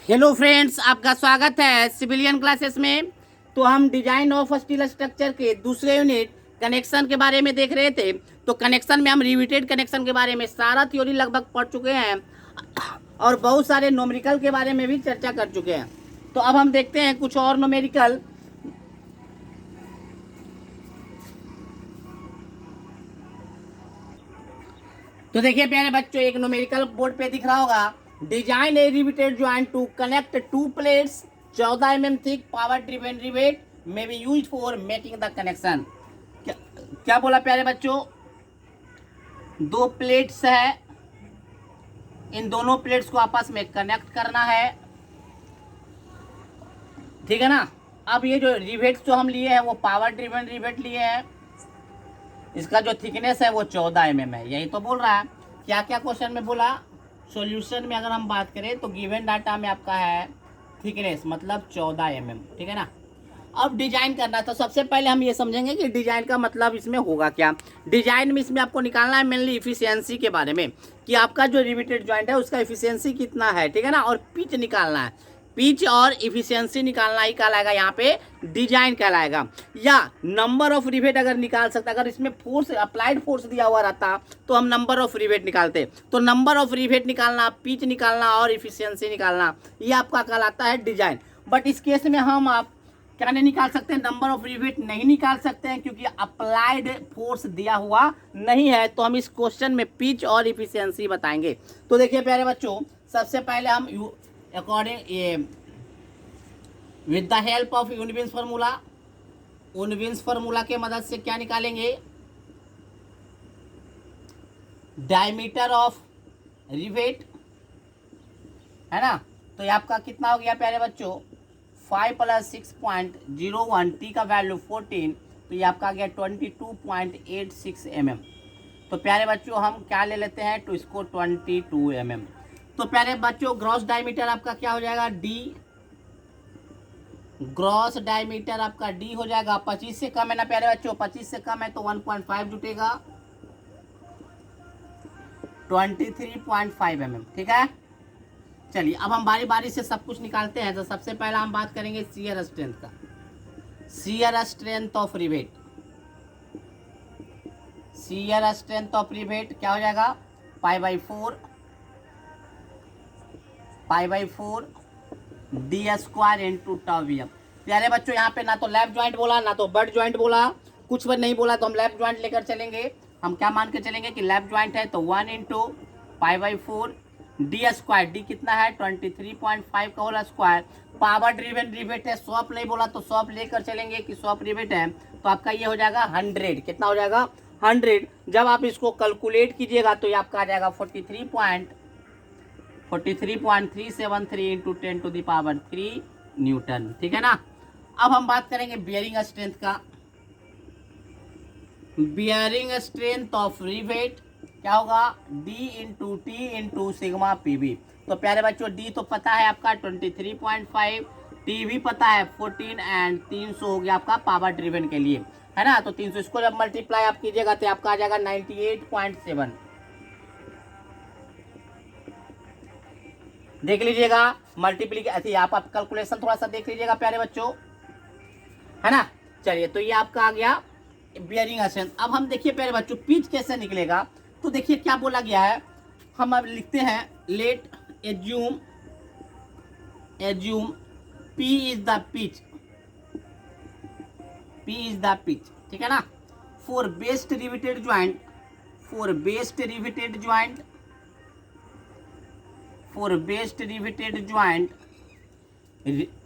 Hello friends, आपका स्वागत है सिविलियन क्लासेस में। तो हम डिजाइन ऑफ स्टील स्ट्रक्चर के दूसरे यूनिट कनेक्शन के बारे में देख रहे थे। तो कनेक्शन में हम रिविटेड कनेक्शन के बारे में सारा थ्योरी लगभग पढ़ चुके हैं और बहुत सारे न्यूमेरिकल के बारे में भी चर्चा कर चुके हैं। तो अब हम देखते हैं कुछ और न्यूमेरिकल। तो देखिए प्यारे बच्चों, एक न्यूमेरिकल बोर्ड पे दिख रहा होगा, design a riveted joint to connect two plates 14 mm thick power driven rivet may be used for making the connection. क्या बोला प्यारे बच्चों? दो प्लेट्स है, इन दोनों प्लेट्स को आपस में कनेक्ट करना है, ठीक है ना। अब ये जो रिवेट्स जो हम लिए हैं वो पावर ड्रिवन रिवेट लिए हैं। इसका जो थिकनेस है वो 14 mm है, यही तो बोल रहा है। क्या क्या क्वेश्चन में बोला? सॉल्यूशन में अगर हम बात करें तो गिवन डाटा में आपका है थिकनेस मतलब 14 mm, ठीक है ना। अब डिजाइन करना है तो सबसे पहले हम ये समझेंगे कि डिजाइन का मतलब इसमें होगा क्या। डिजाइन में इसमें आपको निकालना है मेनली इफिशियंसी के बारे में, कि आपका जो रिवेटेड जॉइंट है उसका इफिशियंसी कितना है, ठीक है ना। और पिच निकालना है, पिच और इफिशियंसी निकालना ही कहलाएगा यहाँ पे डिजाइन कहलाएगा। या नंबर ऑफ रिवेट अगर निकाल सकता, अगर इसमें फोर्स अप्लाइड फोर्स दिया हुआ रहता तो हम नंबर ऑफ रिवेट निकालते। तो नंबर ऑफ रिवेट निकालना, पिच निकालना और इफिशियंसी निकालना, ये आपका कहलाता है डिजाइन। बट इस केस में हम आप क्या नहीं निकाल सकते, नंबर ऑफ रिवेट नहीं निकाल सकते हैं क्योंकि अप्लाइड फोर्स दिया हुआ नहीं है। तो हम इस क्वेश्चन में पिच और इफिशियंसी बताएंगे। तो देखिए प्यारे बच्चों, सबसे पहले हम अकॉर्डिंग ये with the help of Unwin's formula, Unwin's formula के मदद से क्या निकालेंगे, डायमीटर ऑफ रिवेट, है ना। तो ये आपका कितना हो गया प्यारे बच्चों, 5 + 6.01, टी का वैल्यू 14, तो ये आपका आ गया 22.86 mm। तो प्यारे बच्चों हम क्या ले लेते हैं तो इसको 22 mm। तो प्यारे बच्चों ग्रॉस डायमीटर आपका क्या हो जाएगा, डी। ग्रॉस डायमीटर आपका डी हो जाएगा। 25 से कम है ना प्यारे बच्चों, 25 से कम है तो 1.5 जुटेगा, 23.5 mm, ठीक है। चलिए अब हम बारी बारी से सब कुछ निकालते हैं। तो सबसे पहला हम बात करेंगे शियर स्ट्रेंथ का। Shear strength of rivet, shear strength of rivet क्या हो जाएगा, pi by four D square into tau V M. प्यारे बच्चों यहाँ पे ना तो लेफ्ट ज्वाइंट बोला ना तो बट ज्वाइंट बोला, कुछ भी नहीं बोला, तो हम लेफ्ट ज्वाइंट लेकर चलेंगे। हम क्या मान के चलेंगे कि लेफ्ट ज्वाइंट है तो 1 इंटू पाई/4 डी स्क्वायर, डी कितना है 23.5 का hole square. Power driven rivet है, सॉप नहीं बोला तो सॉप लेकर चलेंगे कि सॉप रिवेट है, तो आपका ये हो जाएगा 100। कितना हो जाएगा 100। जब आप इसको कैलकुलेट कीजिएगा तो ये आपका आ जाएगा 43.373 इंटू 10⁻³ न्यूटन, ठीक है ना। अब हम बात करेंगे बियरिंग स्ट्रेंथ का। बियरिंग स्ट्रेंथ ऑफ रिवेट क्या होगा, D into T into sigma PV. तो प्यारे बच्चों डी तो पता है आपका 23.5, टी भी पता है 14 एंड 300 हो गया आपका पावर ड्रिवन के लिए, है ना। तो 300 इसको जब मल्टीप्लाई आप कीजिएगा तो आपका आ जाएगा 98.7। देख लीजिएगा मल्टीप्लीकेशन, आप कैलकुलेशन थोड़ा सा देख लीजिएगा प्यारे बच्चों, है ना। चलिए तो ये आपका आ गया बियरिंग स्ट्रेंथ। अब हम देखिए प्यारे बच्चों पिच कैसे निकलेगा। तो देखिए क्या बोला गया है, हम अब लिखते हैं late assume P is the pitch, P is the pitch, ठीक है ना। For best riveted joint, for best riveted joint, for best riveted joint,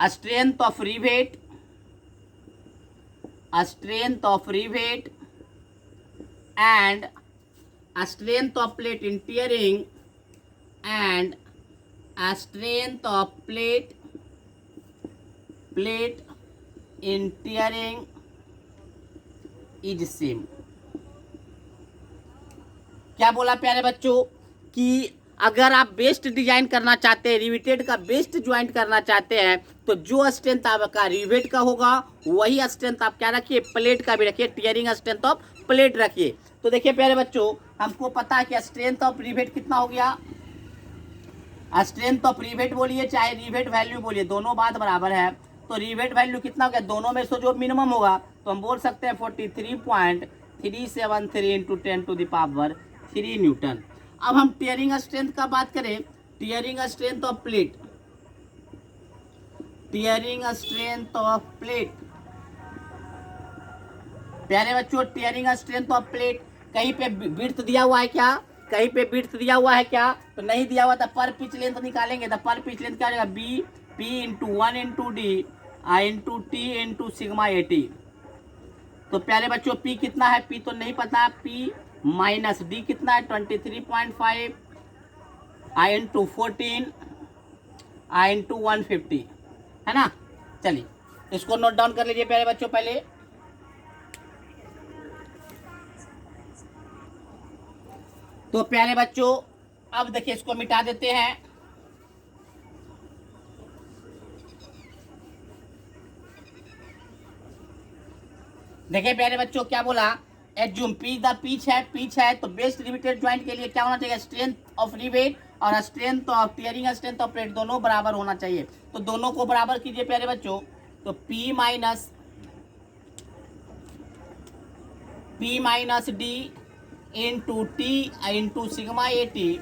strength of rivet, strength of rivet and strength of plate in tearing and strength of plate in tearing is same। क्या बोला प्यारे बच्चों कि अगर आप best design करना चाहते हैं, रिवेटेड का बेस्ट ज्वाइंट करना चाहते हैं, तो जो स्ट्रेंथ आपका रिवेट का होगा वही स्ट्रेंथ आप क्या रखिए, प्लेट का भी रखिए, टीयरिंग स्ट्रेंथ ऑफ प्लेट रखिए। तो देखिए प्यारे बच्चों हमको पता है कि स्ट्रेंथ ऑफ रिवेट कितना हो गया, स्ट्रेंथ ऑफ रिवेट बोलिए चाहे रिवेट वैल्यू बोलिए, दोनों बात बराबर है। तो रिवेट वैल्यू कितना हो गया, दोनों में से जो मिनिमम होगा तो हम बोल सकते हैं 43.373 इंटू 10⁻³ न्यूटन। अब हम टीयरिंग स्ट्रेंथ का बात करें, tearing strength of plate, tearing strength of plate. प्यारे बच्चों, टीयरिंग स्ट्रेंथ ऑफ प्लेट, कहीं पे विड्थ दिया हुआ है क्या, कहीं पे विड्थ दिया हुआ है क्या, तो नहीं दिया हुआ, तो पर पिच लेंथ निकालेंगे। तो पर पिच लेंथ क्या हो जाएगा, B P into 1 into D I into T into sigma A T. तो प्यारे बच्चों पी कितना है, पी तो नहीं पता, पी माइनस डी कितना है 23.5 आई इंटू 14 आई इंटू 150, है ना। चलिए इसको नोट डाउन कर लीजिए प्यारे बच्चों पहले। तो प्यारे बच्चों अब देखिए इसको मिटा देते हैं। देखिए प्यारे बच्चों क्या बोला, एज्यूम पी द पिच है, पिच है तो बेस्ट रिवेटेड ज्वाइंट के लिए क्या होना चाहिए, स्ट्रेंथ ऑफ रिवेट और strength of tearing strength of plate दोनों बराबर होना चाहिए। तो दोनों को बराबर कीजिए प्यारे बच्चों। तो P minus D into T into sigma A T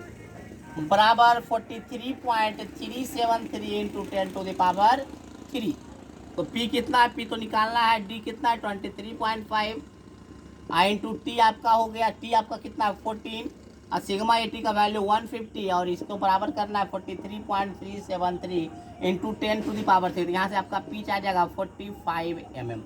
बराबर 43.373 इंटू 10⁻³ तो P कितना है, P तो निकालना है, D कितना है 23.5 आई इंटू टी आपका हो गया, T आपका कितना है 14 और सिग्मा ए टी का वैल्यू 150 और इसको बराबर करना है 43.373 इंटू 10⁻³। यहाँ से आपका पिच आ जाएगा 45 mm।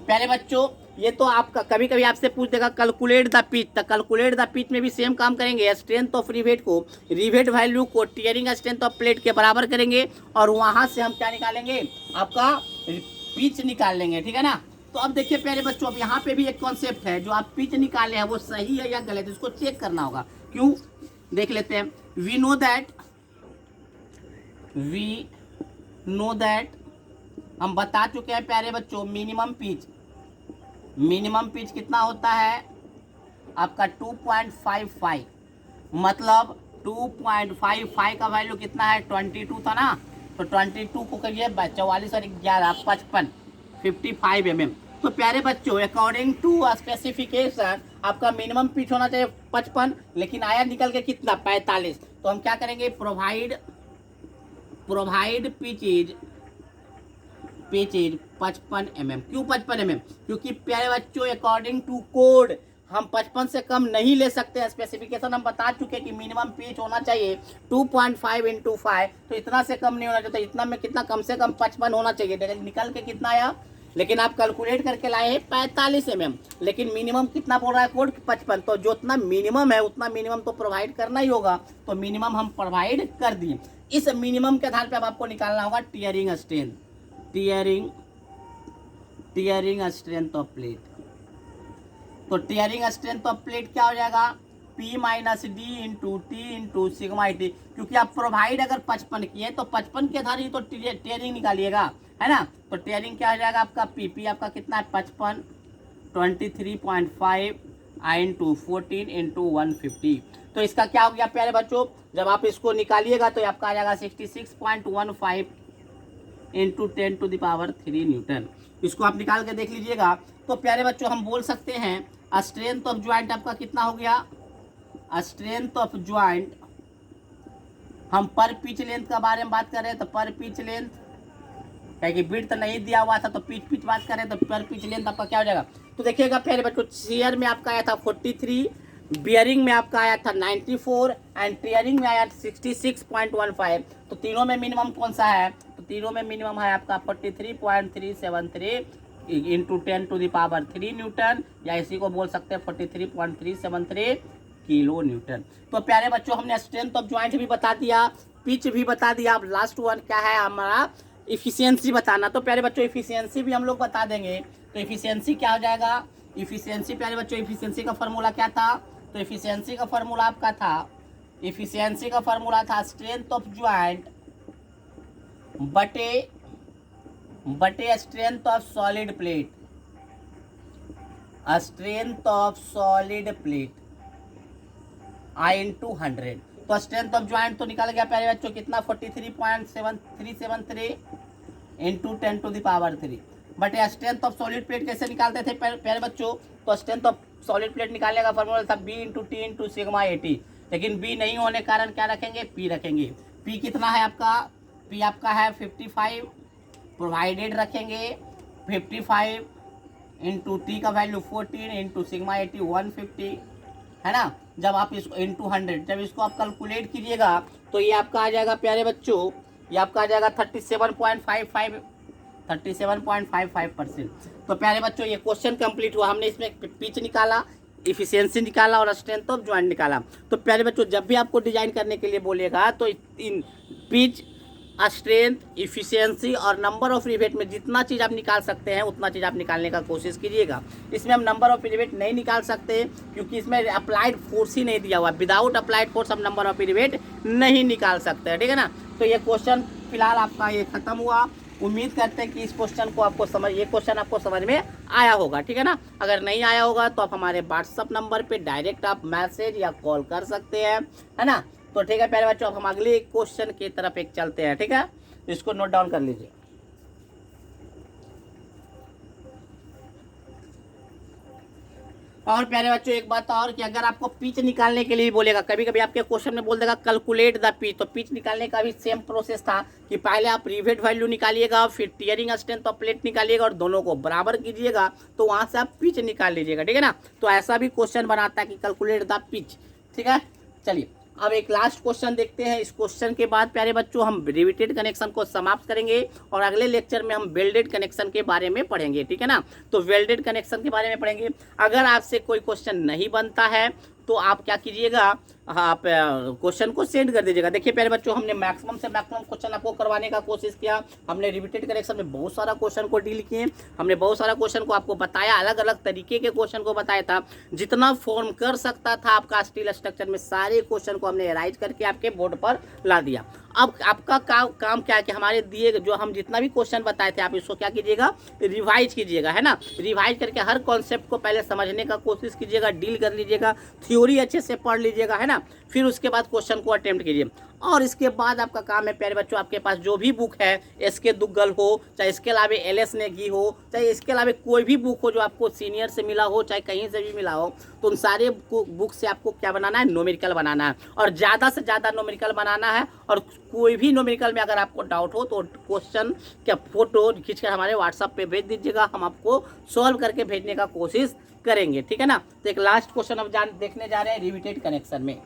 प्यारे बच्चों ये तो आपका कभी कभी आपसे पूछ देगा कैलकुलेट द पिच, तो कैलकुलेट द पिच में भी सेम काम करेंगे। स्ट्रेंथ ऑफ रिवेट को, रिवेट वैल्यू को टीयरिंग स्ट्रेंथ ऑफ प्लेट के बराबर करेंगे और वहां से हम क्या निकालेंगे, आपका पिच निकाल लेंगे, ठीक है ना। तो अब देखिए प्यारे बच्चों, अब यहाँ पे भी एक कॉन्सेप्ट है, जो आप पिच निकाले हैं वो सही है या गलत, इसको चेक करना होगा। क्यों, देख लेते हैं। वी नो दैट हम बता चुके हैं प्यारे बच्चों, मिनिमम पिच कितना होता है आपका 2.55, मतलब 2.55 का वैल्यू कितना है 22 था ना, तो 22 को करिए 44 और 11 55 mm। तो प्यारे बच्चों अकॉर्डिंग टू स्पेसिफिकेशन आपका मिनिमम पिच होना चाहिए 55, लेकिन आया निकल के कितना 45। तो हम क्या करेंगे, प्रोवाइड पिच इज 55 mm। क्यों 55 mm, क्योंकि प्यारे बच्चों अकॉर्डिंग टू कोड हम 55 से कम नहीं ले सकते हैं। स्पेसिफिकेशन हम बता चुके कि मिनिमम पिच होना चाहिए 2.5 इंटू 5, तो इतना से कम नहीं होना चाहिए। इतना में कितना, कम से कम 55 होना चाहिए। निकल के कितना आया, लेकिन आप कैलकुलेट करके लाए हैं 45 mm, लेकिन मिनिमम कितना बोल रहा है कोड 55। तो जो उतना मिनिमम है उतना मिनिमम तो प्रोवाइड करना ही होगा, तो मिनिमम हम प्रोवाइड कर दिए। इस मिनिमम के आधार पर अब आपको निकालना होगा tearing strength, tearing strength of plate. तो टीयरिंग स्ट्रेंथ ऑफ प्लेट क्या हो जाएगा, P minus D into T into sigma T. क्योंकि आप प्रोवाइड अगर 55 किए तो 55 के आधार ही तो टीयरिंग निकालिएगा, है ना। तो टीयरिंग क्या हो जाएगा आपका, P आपका कितना है 55 23.5 आई इंटू 14 इंटू 150। तो इसका क्या हो गया प्यारे बच्चों, जब आप इसको निकालिएगा तो आपका आ जाएगा 66.15 इंटू 10⁻³ न्यूटन। इसको आप निकाल के देख लीजिएगा। तो प्यारे बच्चों हम बोल सकते हैं स्ट्रेंथ ऑफ ज्वाइंट आपका कितना हो गया, स्ट्रेंथ ऑफ ज्वाइंट, हम पर पिच लेंथ का बारे में बात कर रहे हैं तो पर पिच लेंथ, क्योंकि विड्थ नहीं दिया हुआ था तो पिच बात कर रहे हैं तो पर पिच लेंथ आपका क्या हो जाएगा। तो देखिएगा प्यारे बच्चों, शेयर में आपका आया था 43, बियरिंग में आपका आया था 94 एंड टीयरिंग में आया 66.15। तो तीनों में मिनिमम कौन सा है, तो तीनों में मिनिमम है आपका 43.373 इंटू 10⁻³ न्यूटन, या इसी को बोल सकते हैं 43.373 किलो न्यूटन। तो प्यारे बच्चों हमने स्ट्रेंथ ऑफ ज्वाइंट भी बता दिया, पिच भी बता दिया। अब लास्ट वन क्या है हमारा, इफिशियंसी बताना। तो प्यारे बच्चों इफिशियंसी भी हम लोग बता देंगे। तो इफिशियंसी क्या हो जाएगा, इफिशियंसी प्यारे बच्चों, इफिशियंसी का फॉर्मूला क्या था, तो इफिशियंसी का फॉर्मूला आपका था, इफिशियंसी का फॉर्मूला था स्ट्रेंथ ऑफ ज्वाइंट बटे strength of solid plate, strength of solid plate I into 100। तो स्ट्रेंथ ऑफ ज्वाइंट तो निकल गया प्यारे बच्चों कितना 43.7373 into 10⁻³ but strength of solid plate कैसे निकालते थे प्यारे बच्चों? तो स्ट्रेंथ ऑफ सॉलिड प्लेट निकालने का फॉर्मूला था B into T into sigma AT, लेकिन B नहीं होने के कारण क्या रखेंगे? P रखेंगे। P कितना है आपका? P आपका है 55, प्रोवाइडेड रखेंगे 55 इंटू टी का वैल्यू 14 इंटू सिग्मा AT 150 है ना। जब आप इसको इंटू 100 जब इसको आप कैलकुलेट कीजिएगा तो ये आपका आ जाएगा प्यारे बच्चों, ये आपका आ जाएगा 37.55%। तो प्यारे बच्चों ये क्वेश्चन कंप्लीट हुआ। हमने इसमें पिच निकाला, इफिशियंसी निकाला और स्ट्रेंथ ऑफ ज्वाइंट निकाला। तो प्यारे बच्चों जब भी आपको डिजाइन करने के लिए बोलेगा तो इन पिच, स्ट्रेंथ, इफिशियंसी और नंबर ऑफ रिवेट में जितना चीज़ आप निकाल सकते हैं उतना चीज़ आप निकालने का कोशिश कीजिएगा। इसमें हम नंबर ऑफ रिवेट नहीं निकाल सकते क्योंकि इसमें अप्लाइड फोर्स ही नहीं दिया हुआ। विदाउट अप्लाइड फोर्स हम नंबर ऑफ रिवेट नहीं निकाल सकते हैं, ठीक है ना। तो ये क्वेश्चन फिलहाल आपका ये खत्म हुआ। उम्मीद करते हैं कि इस क्वेश्चन को आपको ये क्वेश्चन आपको समझ में आया होगा, ठीक है ना। अगर नहीं आया होगा तो आप हमारे व्हाट्सअप नंबर पे डायरेक्ट आप मैसेज या कॉल कर सकते हैं, है ना। तो ठीक है प्यारे बच्चों, अब हम अगले क्वेश्चन की तरफ एक चलते हैं, ठीक है। इसको नोट डाउन कर लीजिए। और प्यारे बच्चों एक बात और कि अगर आपको पिच निकालने के लिए बोलेगा, कभी कभी आपके क्वेश्चन में बोल देगा कैलकुलेट द पिच, तो पिच निकालने का भी सेम प्रोसेस था कि पहले आप रिवेट वैल्यू निकालिएगा, फिर टीयरिंग स्ट्रेंथ ऑफ प्लेट निकालिएगा और दोनों को बराबर कीजिएगा, तो वहां से आप पिच निकाल लीजिएगा, ठीक है ना। तो ऐसा भी क्वेश्चन बनाता है कि कैलकुलेट द पिच, ठीक है। चलिए अब एक लास्ट क्वेश्चन देखते हैं। इस क्वेश्चन के बाद प्यारे बच्चों हम रिवेटेड कनेक्शन को समाप्त करेंगे और अगले लेक्चर में हम वेल्डेड कनेक्शन के बारे में पढ़ेंगे, ठीक है ना। तो वेल्डेड कनेक्शन के बारे में पढ़ेंगे। अगर आपसे कोई क्वेश्चन नहीं बनता है तो आप क्या कीजिएगा, आप क्वेश्चन को सेंड कर दीजिएगा। देखिए प्यारे बच्चों हमने मैक्सिमम से मैक्सिमम क्वेश्चन आपको करवाने का कोशिश किया। हमने रिपीटेड कनेक्शन में बहुत सारा क्वेश्चन को डील किए, हमने बहुत सारा क्वेश्चन को आपको बताया, अलग अलग तरीके के क्वेश्चन को बताया था। जितना फॉर्म कर सकता था आपका स्टील स्ट्रक्चर में सारे क्वेश्चन को हमने एराइज करके आपके बोर्ड पर ला दिया। अब आपका काम क्या है कि हमारे दिए जो हम जितना भी क्वेश्चन बताए थे आप इसको क्या कीजिएगा, रिवाइज कीजिएगा, है ना। रिवाइज करके हर कॉन्सेप्ट को पहले समझने का कोशिश कीजिएगा, डील कर लीजिएगा, थ्योरी अच्छे से पढ़ लीजिएगा, है ना। फिर उसके बाद क्वेश्चन को अटेम्प्ट कीजिए। और इसके बाद आपका काम है प्यारे बच्चों, आपके पास जो भी बुक है, एसके दुग्गल हो, चाहे इसके अलावा LS नेगी हो, चाहे इसके अलावा कोई भी बुक हो जो आपको सीनियर से मिला हो, चाहे कहीं से भी मिला हो, तो उन सारे बुक से आपको क्या बनाना है, न्यूमेरिकल बनाना है और ज़्यादा से ज़्यादा न्यूमेरिकल बनाना है। और कोई भी न्यूमेरिकल में अगर आपको डाउट हो तो क्वेश्चन का फोटो खींचकर हमारे व्हाट्सएप पे भेज दीजिएगा, हम आपको सॉल्व करके भेजने का कोशिश करेंगे, ठीक है ना। तो एक लास्ट क्वेश्चन अब देखने जा रहे हैं रिवेटेड कनेक्शन में।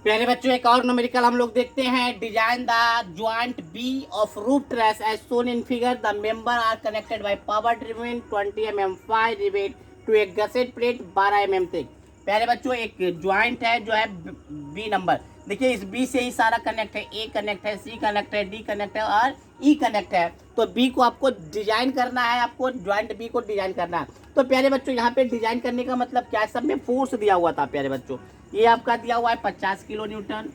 प्यारे बच्चों एक और न्यूमेरिकल हम लोग देखते हैं। Design the joint B of roof truss as shown in figure. The member are connected by power driven 20 mm 5 rivet to एक गसेट प्लेट 12 mm थिक। प्यारे बच्चों एक ज्वाइंट है जो है बी नंबर, देखिए इस बी से ही सारा कनेक्ट है, ए कनेक्ट है, सी कनेक्ट है, डी कनेक्ट है और ई कनेक्ट है। तो बी को आपको डिजाइन करना है, आपको ज्वाइंट बी को डिजाइन करना है। तो प्यारे बच्चों यहाँ पे डिजाइन करने का मतलब क्या है, सब में फोर्स दिया हुआ था प्यारे बच्चों। ये आपका दिया हुआ है 50 किलो न्यूटन,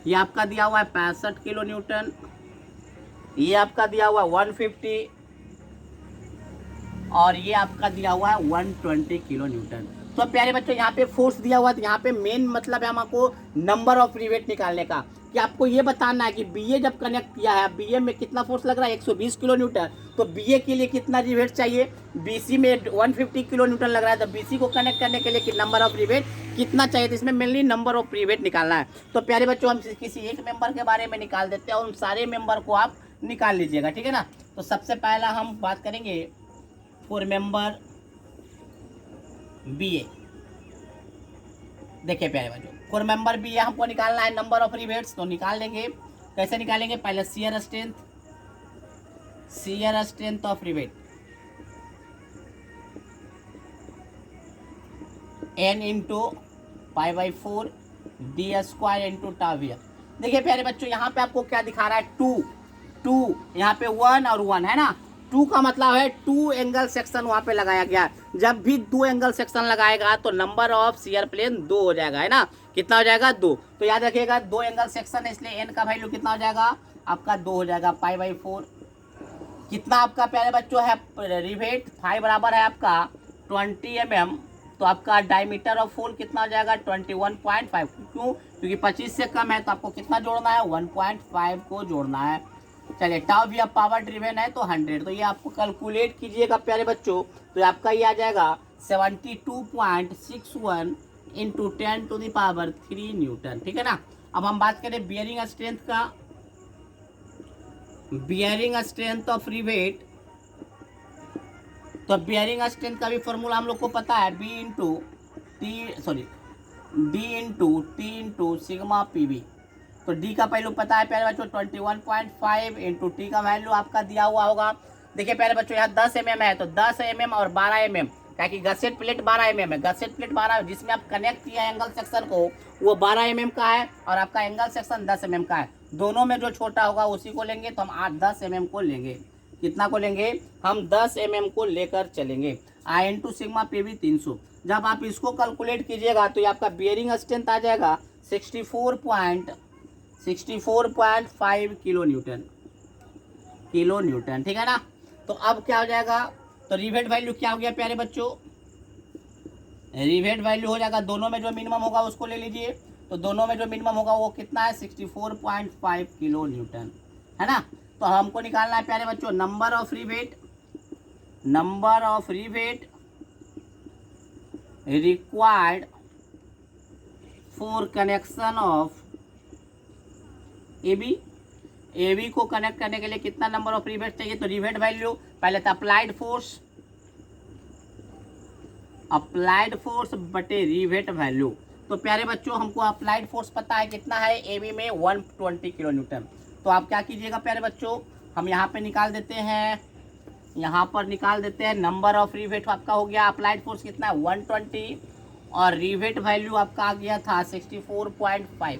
ये आपका दिया हुआ है 65 किलो न्यूटन, ये आपका दिया हुआ है 150 और ये आपका दिया हुआ है 120 किलो न्यूटन। तो प्यारे बच्चों यहाँ पे फोर्स दिया हुआ है, यहाँ पे मेन मतलब है हमको नंबर ऑफ रिवेट निकालने का, कि आपको ये बताना है कि बीए जब कनेक्ट किया है, बीए में कितना फोर्स लग रहा है 120 किलो न्यूटन, तो बीए के लिए कितना रिवेट चाहिए, बीसी में 150 किलो न्यूटन लग रहा है, तो बीसी को कनेक्ट करने के लिए कि नंबर ऑफ रिवेट कितना चाहिए, तो इसमें मेनली नंबर ऑफ रिवेट निकालना है। तो प्यारे बच्चों हम किसी एक मेंबर के बारे में निकाल देते हैं और उन सारे मेंबर को आप निकाल लीजिएगा, ठीक है ना। तो सबसे पहला हम बात करेंगे फॉर मेंबर बीए। देखिए प्यारे बच्चों फॉर मेंबर बी हमको निकालना है नंबर ऑफ रिवेट्स, तो निकाल लेंगे। कैसे निकालेंगे, पहले shear strength of rivet n into π/4 d² into टावियर। देखिए प्यारे बच्चों यहाँ पे आपको क्या दिखा रहा है, 2 यहाँ पे 1 और 1 है ना। 2 का मतलब है 2 एंगल सेक्शन वहाँ पे लगाया गया। जब भी 2 एंगल सेक्शन लगाएगा तो नंबर ऑफ शियर प्लेन 2 हो जाएगा, है ना। कितना हो जाएगा, 2। तो याद रखिएगा 2 एंगल सेक्शन है, इसलिए n का वैल्यू कितना हो जाएगा आपका 2 हो जाएगा π/4। कितना आपका प्यारे बच्चों है रिवेट, फाई बराबर है आपका 20 mm, तो आपका डायमीटर ऑफ होल कितना हो जाएगा 21.5। क्यों? क्योंकि 25 से कम है तो आपको कितना जोड़ना है 1.5 को जोड़ना है। चलिए टाउ भी अब पावर ड्रिवेन है तो 100, तो ये आपको कैलकुलेट कीजिएगा प्यारे बच्चों, तो आपका ये आ जाएगा 72.61 इंटू 10⁻³ न्यूटन। ठीक है ना। अब हम बात करें बियरिंग स्ट्रेंथ का। बियरिंग स्ट्रेंथ ऑफ रिवेट, तो बियरिंग स्ट्रेंथ का भी फॉर्मूला हम लोग को पता है, D into T into sigma PV. तो डी का पहलू पता है प्यारे बच्चों 21.5 इंटू टी का वैल्यू आपका दिया हुआ होगा। देखिए प्यारे बच्चों यहाँ 10 mm है तो 10 mm और 12 mm, क्या कि गसेट प्लेट 12 mm है, गसेट प्लेट 12 जिसमें आप कनेक्ट किया है एंगल सेक्शन को वो 12 mm का है और आपका एंगल सेक्शन 10 mm का है। दोनों में जो छोटा होगा उसी को लेंगे, तो हम 10 mm को लेंगे। कितना को लेंगे? हम 10 mm को लेकर चलेंगे। आई इंटू सिग्मा पीवी 300। जब आप इसको कैलकुलेट कीजिएगा तो ये आपका बियरिंग स्ट्रेंथ आ जाएगा 64.5 किलो न्यूटन। ठीक है ना। तो अब क्या हो जाएगा, तो रिवेट वैल्यू क्या हो गया प्यारे बच्चों? रिवेट वैल्यू हो जाएगा, दोनों में जो मिनिमम होगा उसको ले लीजिए। तो दोनों में जो मिनिमम होगा वो कितना है 64.5 किलो न्यूटन, है ना। तो हमको निकालना है प्यारे बच्चों number of rivet required for connection of AB को कनेक्ट करने के लिए कितना नंबर ऑफ रिवेट चाहिए। तो रिवेट वैल्यू पहले था अप्लाइड फोर्स बटे रिवेट वैल्यू। तो प्यारे बच्चों हमको अप्लाइड फोर्स पता है कितना है एबी में 120 किलो न्यूटन। तो आप क्या कीजिएगा प्यारे बच्चों, हम यहाँ पे निकाल देते हैं, यहाँ पर निकाल देते हैं नंबर ऑफ रिवेट आपका हो गया, अप्लाइड फोर्स कितना है 120 और रिवेट वैल्यू आपका आ गया था 64.5।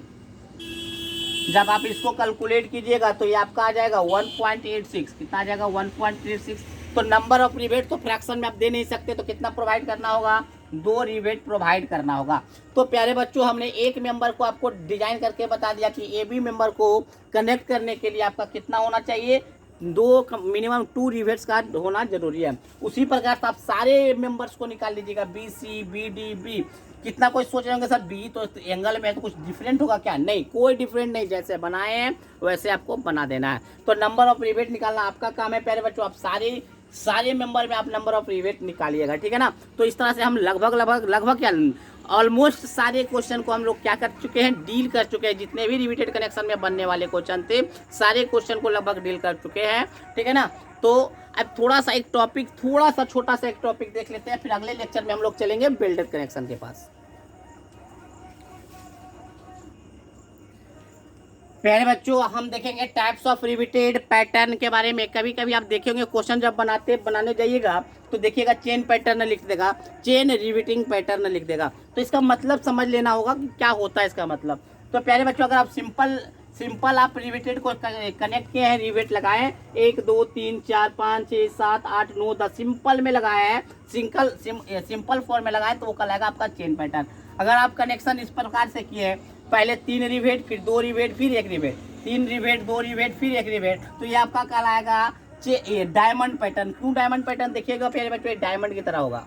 जब आप इसको कैलकुलेट कीजिएगा तो ये आपका आ जाएगा 1.86। कितना आ जाएगा 1.86। तो नंबर ऑफ रिवेट तो फ्रैक्शन में आप दे नहीं सकते, तो कितना प्रोवाइड करना होगा 2 रिवेट प्रोवाइड करना होगा। तो प्यारे बच्चों हमने एक मेंबर को आपको डिजाइन करके बता दिया कि एबी मेंबर को कनेक्ट करने के लिए आपका कितना होना चाहिए, मिनिमम 2 रिवेट्स का होना जरूरी है। उसी प्रकार से आप सारे मेंबर्स को निकाल लीजिएगा B C B D B. कितना कोई सोच रहे होंगे सर बी तो एंगल में है तो कुछ डिफरेंट होगा क्या? नहीं, कोई डिफरेंट नहीं, जैसे बनाए हैं वैसे आपको बना देना है। तो नंबर ऑफ रिवेट निकालना आपका काम है प्यारे बच्चों। आप सारे मेंबर में आप नंबर ऑफ रिवेट निकालिएगा। ठीक है ना। तो इस तरह से हम लगभग क्या ऑलमोस्ट सारे क्वेश्चन को हम लोग क्या कर चुके हैं, डील कर चुके हैं। जितने भी रिपीटेड कनेक्शन में बनने वाले क्वेश्चन थे सारे क्वेश्चन को लगभग डील कर चुके हैं। ठीक है ना। तो अब थोड़ा सा छोटा सा एक टॉपिक देख लेते हैं, फिर अगले लेक्चर में हम लोग चलेंगे बेल्टेड कनेक्शन के पास। पहले बच्चों हम देखेंगे टाइप्स ऑफ रिपीटेड पैटर्न के बारे में। कभी कभी आप देखेंगे क्वेश्चन जब बनाने जाइएगा तो देखिएगा चेन पैटर्न लिख देगा, चेन रिपीटिंग पैटर्न लिख देगा। तो इसका मतलब समझ लेना होगा कि क्या होता है इसका मतलब। तो प्यारे बच्चों अगर आप सिंपल आप रिवेटेड को कनेक्ट किए हैं, रिवेट लगाए 1 2 3 4 5 6 7 8 9 10 सिंपल में लगाया है, सिंपल फॉर्म में लगाए तो वो कहलाएगा आपका चेन पैटर्न। अगर आप कनेक्शन इस प्रकार से किए हैं, पहले 3 रिवेट फिर 2 रिवेट फिर 1 रिवेट, 3 रिवेट 2 रिवेट फिर 1 रिवेट, तो ये आपका कहलाएगा डायमंड पैटर्न। क्यों डायमंड पैटर्न? देखिएगा प्यारे बच्चों डायमंड की तरह होगा।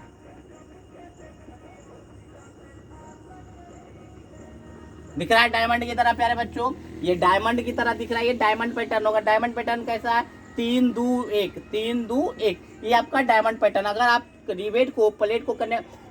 दिख रहा है डायमंड की तरह प्यारे बच्चों, ये डायमंड की तरह दिख रहा है, ये डायमंड पैटर्न होगा। डायमंड पैटर्न कैसा है 3 2 1 3 2 1, ये आपका डायमंड पैटर्न। अगर आप रिवेट को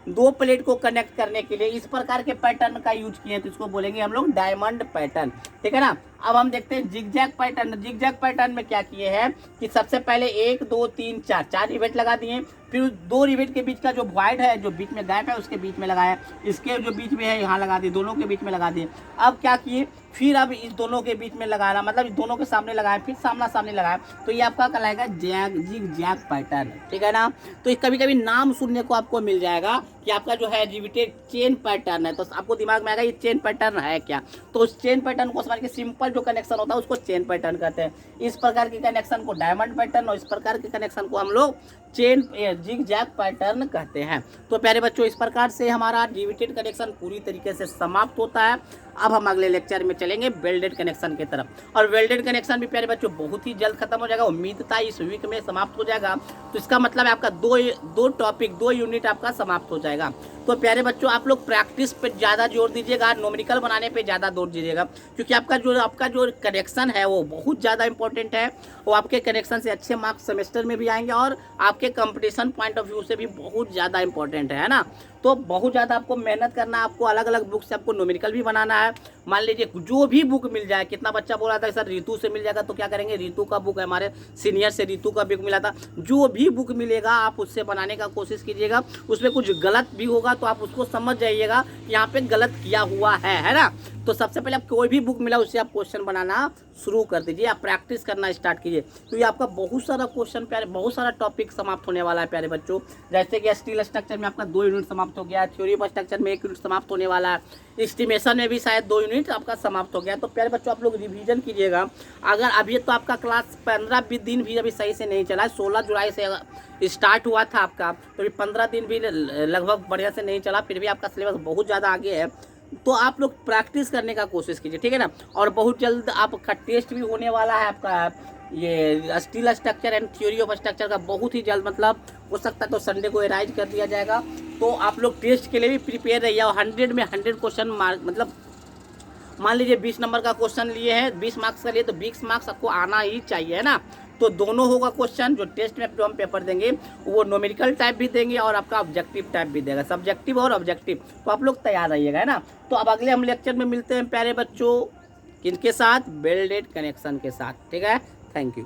दो प्लेट को कनेक्ट करने के लिए इस प्रकार के पैटर्न का यूज किए तो इसको बोलेंगे हम लोग डायमंड पैटर्न। ठीक है ना। अब हम देखते हैं जिगजैग पैटर्न। जिगजैग पैटर्न में क्या किए हैं कि सबसे पहले 1 2 3 4 रिवेट लगा दिए, फिर 2 रिवेट के बीच का जो वॉइड है, जो बीच में गैप है उसके बीच में लगाया, इसके जो बीच में है यहाँ लगा दिए, दोनों के बीच में लगा दिए। अब क्या किए, फिर अब इस दोनों के बीच में लगाना, मतलब इस दोनों के सामने लगाया, फिर सामना सामने लगाया, तो ये आपका कहलाएगा जिगजैग पैटर्न। ठीक है ना। तो कभी कभी नाम सुनने को आपको मिल जाएगा कि आपका जो है रिपीटेड चेन पैटर्न है, तो आपको दिमाग में आएगा ये चेन पैटर्न है क्या। तो उस चेन पैटर्न को समझ के सिंपल जो कनेक्शन होता है उसको चेन पैटर्न कहते हैं। इस प्रकार के कनेक्शन को डायमंड पैटर्न और इस प्रकार के कनेक्शन को हम लोग चेन जिग जैग पैटर्न कहते हैं। तो प्यारे बच्चों, इस प्रकार से हमारा रिवेटेड कनेक्शन पूरी तरीके से समाप्त होता है। अब हम अगले लेक्चर में चलेंगे वेल्डेड कनेक्शन की तरफ, और वेल्डेड कनेक्शन भी प्यारे बच्चों बहुत ही जल्द खत्म हो जाएगा। उम्मीद था इस वीक में समाप्त हो जाएगा, तो इसका मतलब है आपका दो यूनिट आपका समाप्त हो जाएगा। तो प्यारे बच्चों, आप लोग प्रैक्टिस पे ज़्यादा जोर दीजिएगा, न्यूमेरिकल बनाने पे ज़्यादा जोर दीजिएगा, क्योंकि आपका जो कनेक्शन है वो बहुत ज़्यादा इंपॉर्टेंट है। वो आपके कनेक्शन से अच्छे मार्क्स सेमेस्टर में भी आएंगे और आपके कंपटीशन पॉइंट ऑफ व्यू से भी बहुत ज़्यादा इंपॉर्टेंट है ना। तो बहुत ज़्यादा आपको मेहनत करना है, आपको अलग अलग बुक से आपको न्यूमेरिकल भी बनाना है। मान लीजिए जो भी बुक मिल जाए, कितना बच्चा बोल रहा था सर रितु से मिल जाएगा, तो क्या करेंगे, रितु का बुक है, हमारे सीनियर से रितु का बुक मिला था। जो भी बुक मिलेगा आप उससे बनाने का कोशिश कीजिएगा। उसमें कुछ गलत भी होगा तो आप उसको समझ जाइएगा कि यहाँ पे गलत किया हुआ है ना। तो सबसे पहले आप कोई भी बुक मिला उससे आप क्वेश्चन बनाना शुरू कर दीजिए, आप प्रैक्टिस करना स्टार्ट कीजिए, क्योंकि आपका बहुत सारा क्वेश्चन प्यारे, बहुत सारा टॉपिक समाप्त होने वाला है प्यारे बच्चों। जैसे कि स्टील स्ट्रक्चर में आपका 2 यूनिट समाप्त हो गया, थ्योरी ऑफ स्ट्रक्चर में 1 यूनिट समाप्त होने वाला है, एस्टिमेशन में भी शायद 2 यूनिट आपका समाप्त हो गया। तो प्यारे बच्चों, आप लोग रिवीजन कीजिएगा। अगर अभी तो आपका क्लास 15-20 दिन भी अभी सही से नहीं चला है, 16 जुलाई से स्टार्ट हुआ था आपका, तो अभी 15 दिन भी लगभग बढ़िया से नहीं चला, फिर भी आपका सिलेबस बहुत ज़्यादा आगे है। तो आप लोग प्रैक्टिस करने का कोशिश कीजिए, ठीक है ना। और बहुत जल्द आपका टेस्ट भी होने वाला है, आपका ये steel structure and theory of structure का बहुत ही जल्द, मतलब हो सकता है तो संडे को एराइज कर दिया जाएगा। तो आप लोग टेस्ट के लिए भी प्रिपेयर रहिए। और 100 में 100 क्वेश्चन मार्क, मतलब मान लीजिए 20 नंबर का क्वेश्चन लिए हैं, 20 मार्क्स का लिए, तो 20 मार्क्स आपको आना ही चाहिए, है ना। तो दोनों होगा क्वेश्चन, जो टेस्ट में जो हम पेपर देंगे वो न्यूमेरिकल टाइप भी देंगे और आपका ऑब्जेक्टिव टाइप भी देगा, सब्जेक्टिव और ऑब्जेक्टिव। तो आप लोग तैयार रहिएगा, है ना। तो अब अगले हम लेक्चर में मिलते हैं प्यारे बच्चों, किनके साथ, वेल्डेड कनेक्शन के साथ, ठीक है। Thank you.